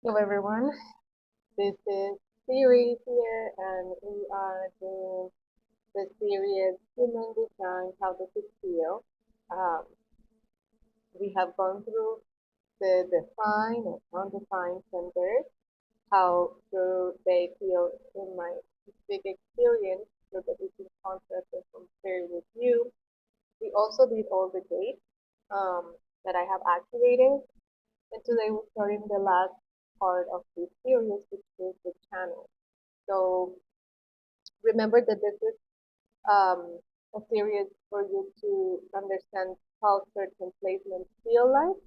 Hello everyone, this is Siri here and we are doing the series Human Design, How Does It Feel? Um, we have gone through the defined and undefined centers, how do they feel in my specific experience so that we can contrast and compare with you. We also did all the dates that I have activated, and today we're starting the last part of this series, which is the channel. So remember that this is um, a series for you to understand how certain placements feel like,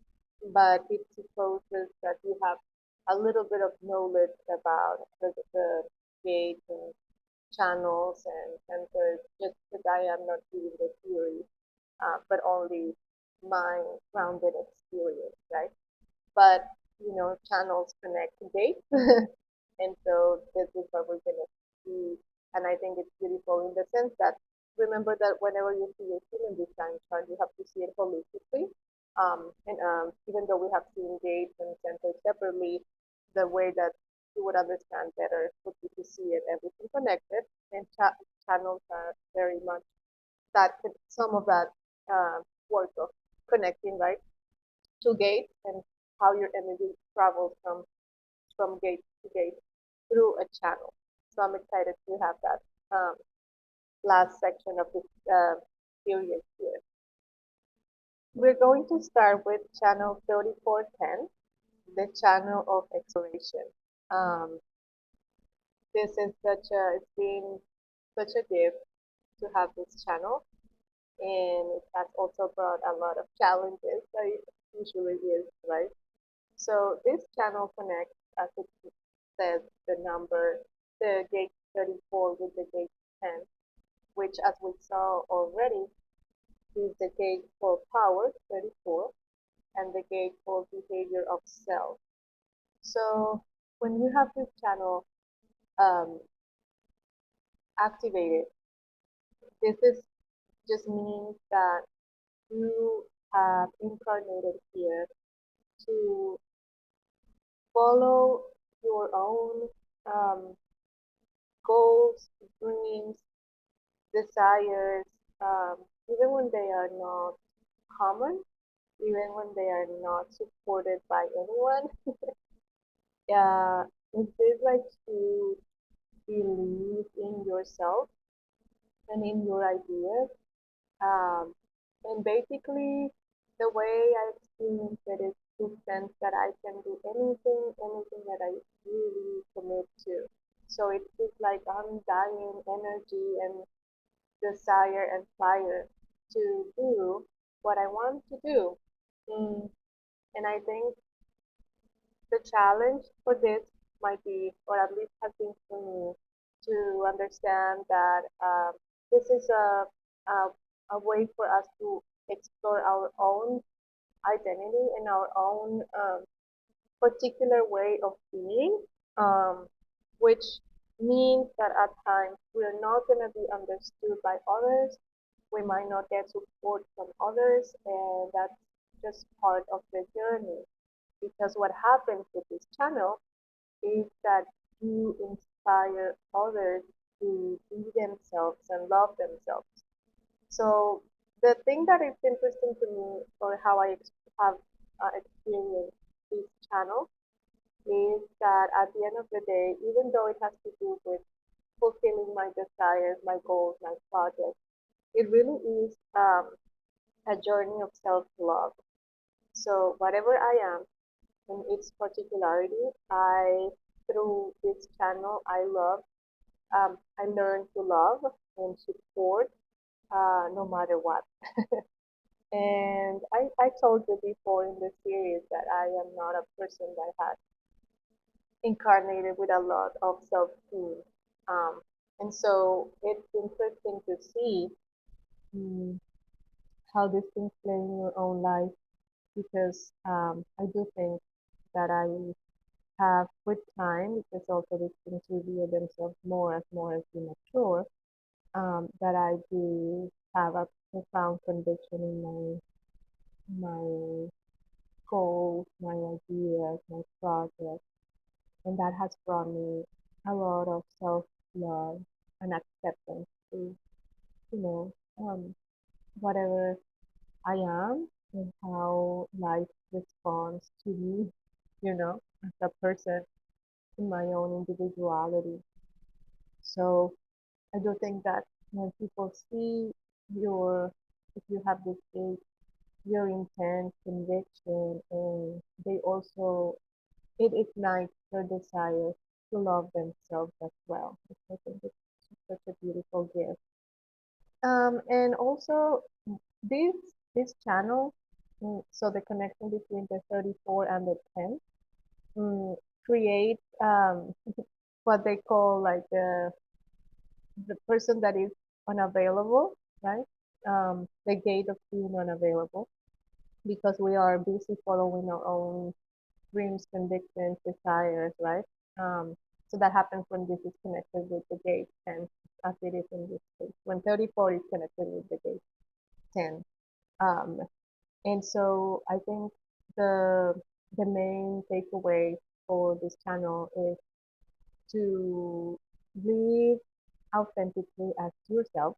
but it supposes that you have a little bit of knowledge about the gates and channels and sensors, just because I am not giving the theory, but only my grounded experience, right? But channels connect to gates, and so this is what we're gonna see. And I think it's beautiful in the sense that remember that whenever you see a human design chart, you have to see it holistically. And even though we have seen gates and centers separately, the way that you would understand better would be to see it everything connected. And channels are very much that some of that work of connecting, right, to gate and how your energy travels from gate to gate through a channel. So I'm excited to have that last section of this series here. We're going to start with channel 3410, the channel of exploration. Um, this is it's been such a gift to have this channel, and it has also brought a lot of challenges that it usually is, right? So this channel connects, as it says, the gate 34 with the gate 10, which, as we saw already, is the gate for power, 34, and the gate for behavior of self. So when you have this channel um, activated, this is just means that you have incarnated here to follow your own um, goals, dreams, desires, even when they are not common, even when they are not supported by anyone. uh, it is like to believe in yourself and in your ideas. Um, and basically, the way I experience it is to sense that I can do anything that I really commit to. So it is like undying energy and desire and fire to do what I want to do. Mm. And I think the challenge for this might be, or at least has been for me, to understand that this is a, a way for us to explore our own identity and our own particular way of being, um, which means that at times we're not going to be understood by others. We might not get support from others, and that's just part of the journey. Because what happens with this channel is that you inspire others to be themselves and love themselves. So the thing that is interesting to me, or how I have experienced this channel, is that at the end of the day, even though it has to do with fulfilling my desires, my goals, my projects, it really is a journey of self-love. So whatever I am in its particularity, through this channel, I learn to love and support no matter what. And I told you before in the series that I am not a person that has incarnated with a lot of self-esteem. Um, and so it's interesting to see mm, how these things play in your own life because I do think that I have with time, because also these things reveal themselves more as we mature, that I do have a profound conviction in my goals, my ideas, my projects. and that has brought me a lot of self-love and acceptance to, you know, whatever I am and how life responds to me, as a person in my own individuality. So I do think that when people see your, if you have this faith, your intent, conviction, and they also, it ignites their desire to love themselves as well. I think it's such a beautiful gift. And also this this channel, so the connection between the 34 and the 10, mm, create what they call like the person that is unavailable, right? The gate of being unavailable because we are busy following our own dreams, convictions, desires, right? Um, so that happens when this is connected with the gate 10, as it is in this case. When 34 is connected with the gate 10. Um, and so I think the the main takeaway for this channel is to live authentically as yourself,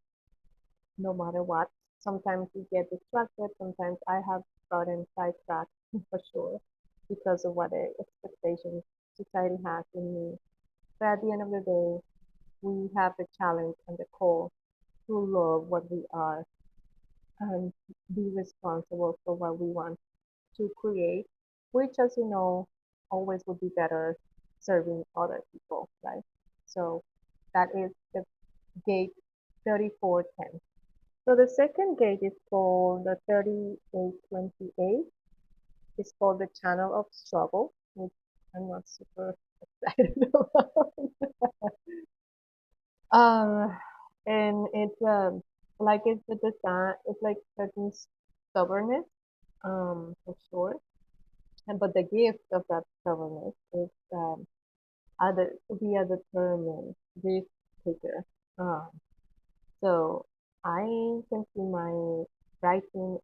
no matter what. Sometimes you get distracted. Sometimes I have gotten sidetracked for sure because of what the expectations society has in me. But at the end of the day, we have the challenge and the call to love what we are and be responsible for what we want to create, which, as you know, always would be better serving other people, right? So that is the gate 3410. So the second gate is called the 3828. It's called the channel of struggle, which I'm not super excited about. Um, and it's like it's the design, it's like certain stubbornness, for sure. And but the gift of that stubbornness is other to be a determined risk taker. Um, so I can see my writing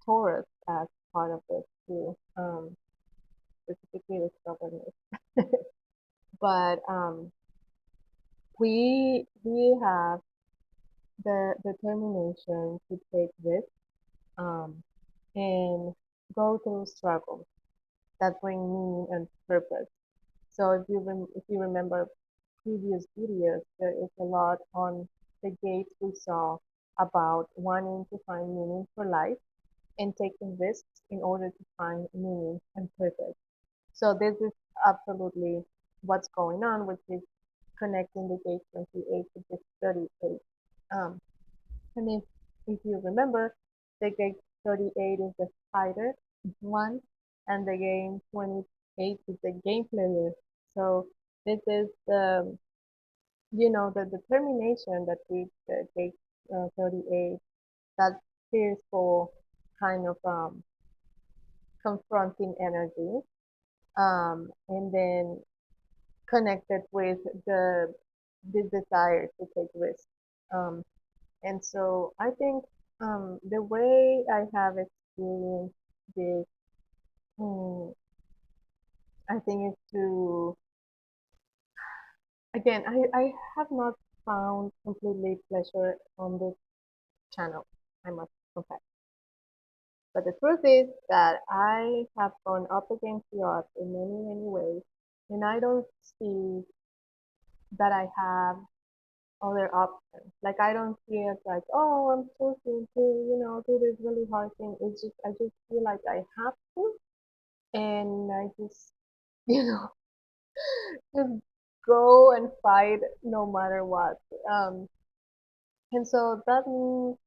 Taurus as part of this too, specifically the stubbornness. But we have the determination to take risks, um, and go through struggles that bring meaning and purpose. So if you remember previous videos, there is a lot on the gates we saw about wanting to find meaning for life and taking risks in order to find meaning and purpose. So this is absolutely what's going on, which is connecting the gate 28 to the 38. Um, and if you remember, the gate 38 is the fighter one, and the game 28 is the game player. So this is the determination that gives the gate 38, that fearful kind of confronting energy, and then connected with the desire to take risks. Um, and so I think the way I have experienced this, um, I think is to, again, I have not found completely pleasure on this channel, I must confess. But the truth is that I have gone up against the odds in many, many ways, and I don't see that I have other options. Like I don't see it like, oh, I'm choosing to, do this really hard thing. It's just I just feel like I have to, and I just, you know, just go and fight no matter what. Um, and so that means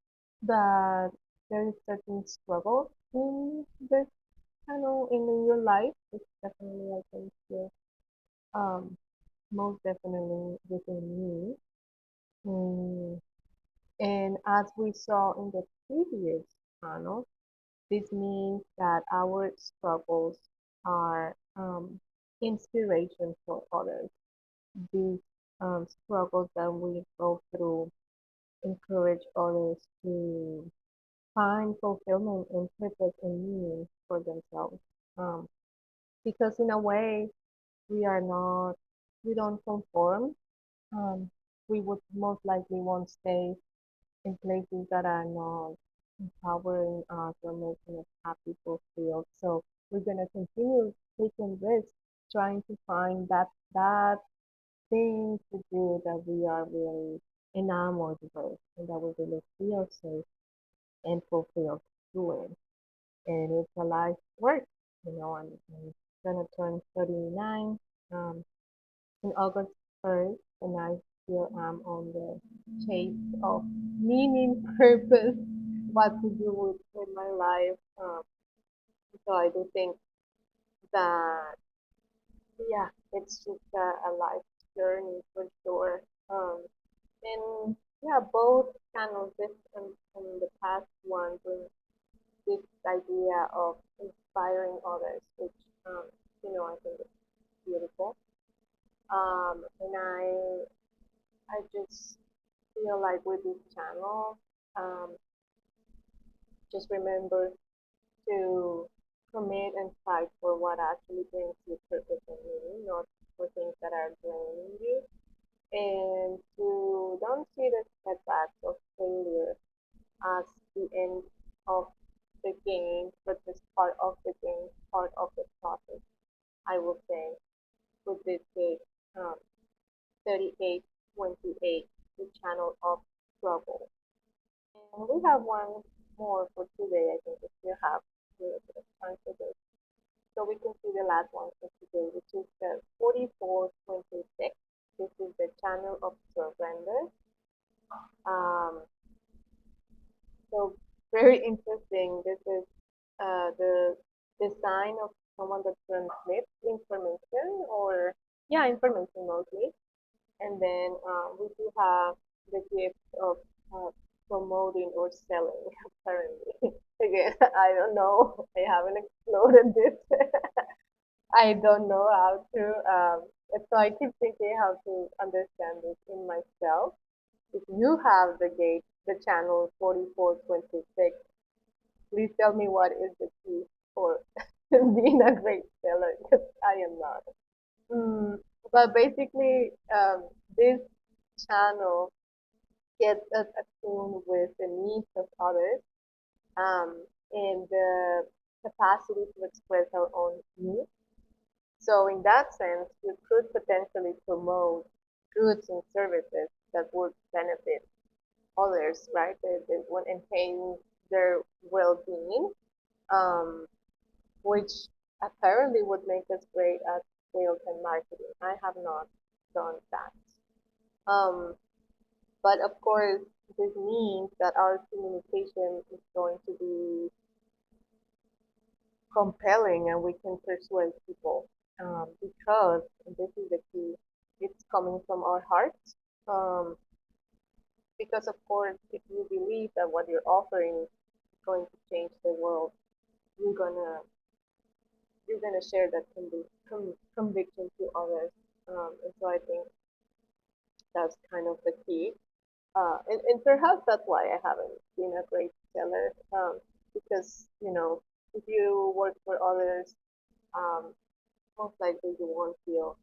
that there is certain struggle in this channel in your life. It's definitely I think here, um, most definitely within me. Mm, and as we saw in the previous panel, this means that our struggles are inspiration for others. These struggles that we go through encourage others to find fulfillment and purpose and meaning for themselves. Um, because in a way, we are not, we don't conform. Um, we would most likely won't stay in places that are not empowering us or making us happy, fulfilled. So we're gonna continue taking risks, trying to find that thing to do that we are really enamored with and that we really feel safe and fulfilled doing. And it's a life work. I'm gonna turn 39 um, in August 1st, and I still am on the chase of meaning, purpose, what to do with my life. So I do think that, yeah, it's just a life journey for sure. And yeah, both channels, this and the past one, bring this idea of inspiring others, which I think is beautiful. And I just feel like with this channel, um, just remember to commit and fight for what actually brings you purpose and meaning, not for things that are draining you. And to don't see the setbacks of failure as the end of the game, but just part of the game, part of the process, I will say, with this case, um, 3828, the channel of struggle. And we have one more for today, I think, if you have a little bit of time for this. So we can see the last one for today, which is the 4426. This is the channel of surrender. Um, so very interesting. This is the design of someone that transmits information or, yeah, information mostly. And then we do have the gift of uh, promoting or selling, apparently. Again, I don't know. I haven't explored this. I don't know how to. So I keep thinking how to understand this in myself. If you have the channel 4426, please tell me what is the key for being a great seller, because I am not. Mm, but basically, this channel gets us attuned with the needs of others, and the capacity to express our own needs. So in that sense, you could potentially promote goods and services that would benefit others, right? They would enhance their well-being, um, which apparently would make us great at sales and marketing. I have not done that. Um, but of course, this means that our communication is going to be compelling and we can persuade people, because, and this is the key, it's coming from our hearts. Um, because of course, if you believe that what you're offering is going to change the world, you're gonna you're gonna share that conviction to others. And so I think that's kind of the key. And perhaps that's why I haven't been a great seller. Because if you work for others, um, most likely you won't feel,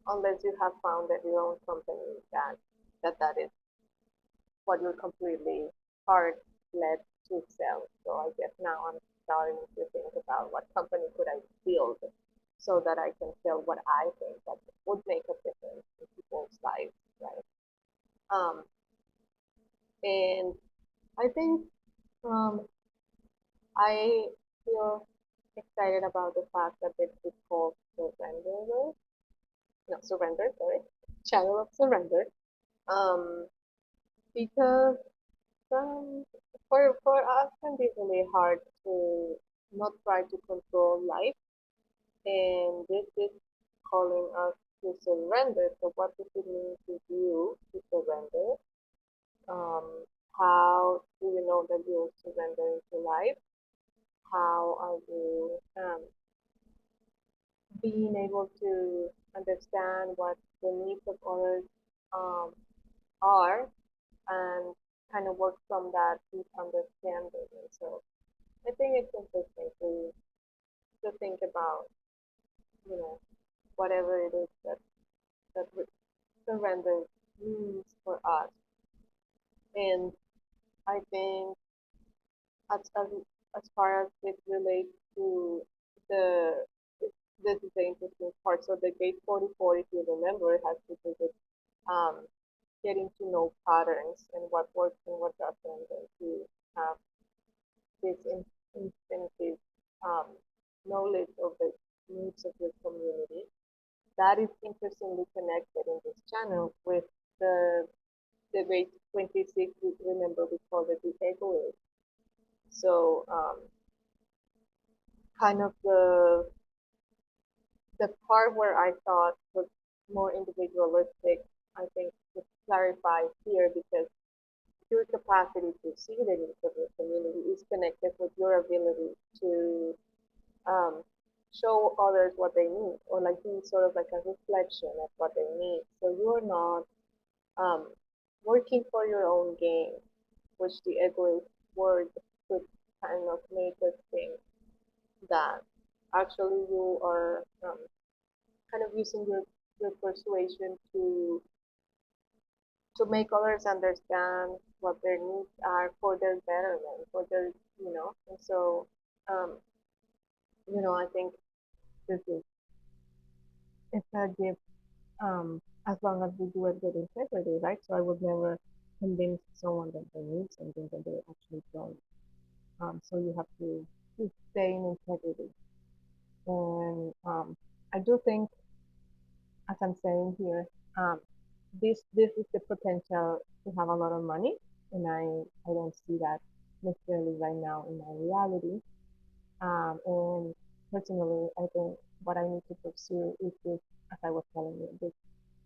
unless you have founded your own company, that is what you're completely hard led to sell. So I guess now I'm starting to think about what company could I build so that I can sell what I think that would make a difference in people's lives, right? Um, and I think um, I feel excited about the fact that this is called surrender, no, surrender, sorry, channel of surrender. Um, because for us can be really hard to not try to control life, and this is calling us to surrender. So what does it mean to you to surrender? How do you know that you're surrendering to life? How are you being able to understand what the needs of others um, are, and kind of work from that deep understanding? And so I think it's interesting to think about, you know, whatever it is that surrender means for us. And I think as as, as far as it relates to the this is the interesting part. So the gate 44, if you remember, has to do with um, getting to know patterns and what works and what doesn't, and to have this instinctive um, knowledge of the needs of your community. That is interestingly connected in this channel with the debate 26. Remember, we called it the egoist. So, kind of the part where I thought was more individualistic, I think, to clarify here because your capacity to see the needs of your community is connected with your ability to um, show others what they need, or like be sort of like a reflection of what they need. So you're not um, working for your own gain, which the egoist word could kind of make us think that actually you are kind of using your persuasion to make others understand what their needs are for their betterment, for their, and so, um, I think this is, it's a gift, as long as we do it with integrity, right? So I would never convince someone that they need something that they actually don't. So you have to stay in integrity. And I do think, as I'm saying here, um, this is the potential to have a lot of money, and I don't see that necessarily right now in my reality. And personally, I think what I need to pursue is this, as I was telling you, this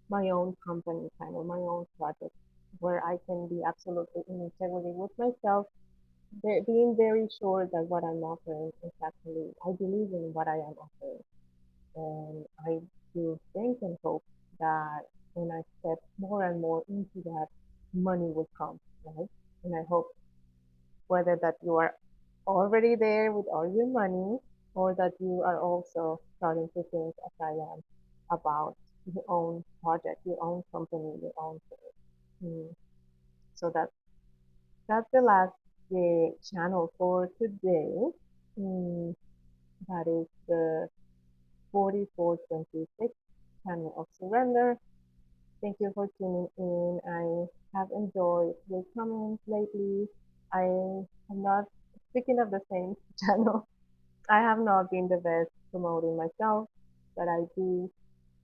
my own company, kind of my own project, where I can be absolutely in integrity with myself, being very sure that what I'm offering is actually, I believe in what I am offering. And I do think and hope that when I step more and more into that, money will come, right? And I hope whether that you are already there with all your money or that you are also starting to think as I am about your own project, your own company, your own thing. So that's the last channel for today. Mm, that is the 4426 channel of surrender. Thank you for tuning in. I have enjoyed your comments lately. I am not, speaking of the same channel, I have not been the best promoting myself, but I do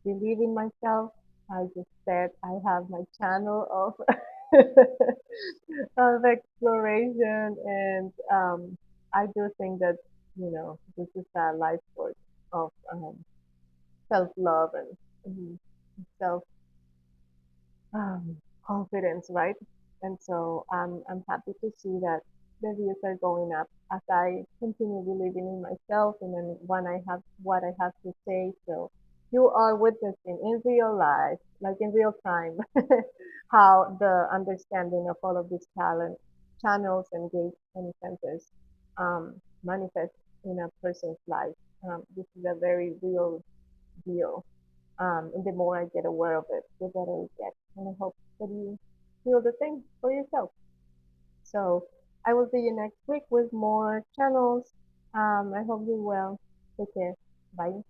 believe in myself. I just said I have my channel of of exploration, and I do think that this is a life work of self love and self confidence, right? And so I'm happy to see that the views are going up as I continue believing in myself and then when I have what I have to say. So you are witnessing in real life, like in real time, how the understanding of all of these talent channels and gates and centers manifest in a person's life. This is a very real deal. And the more I get aware of it, the better it gets. And I hope that you feel the same for yourself. So I will see you next week with more channels. I hope you're well. Take care. Bye.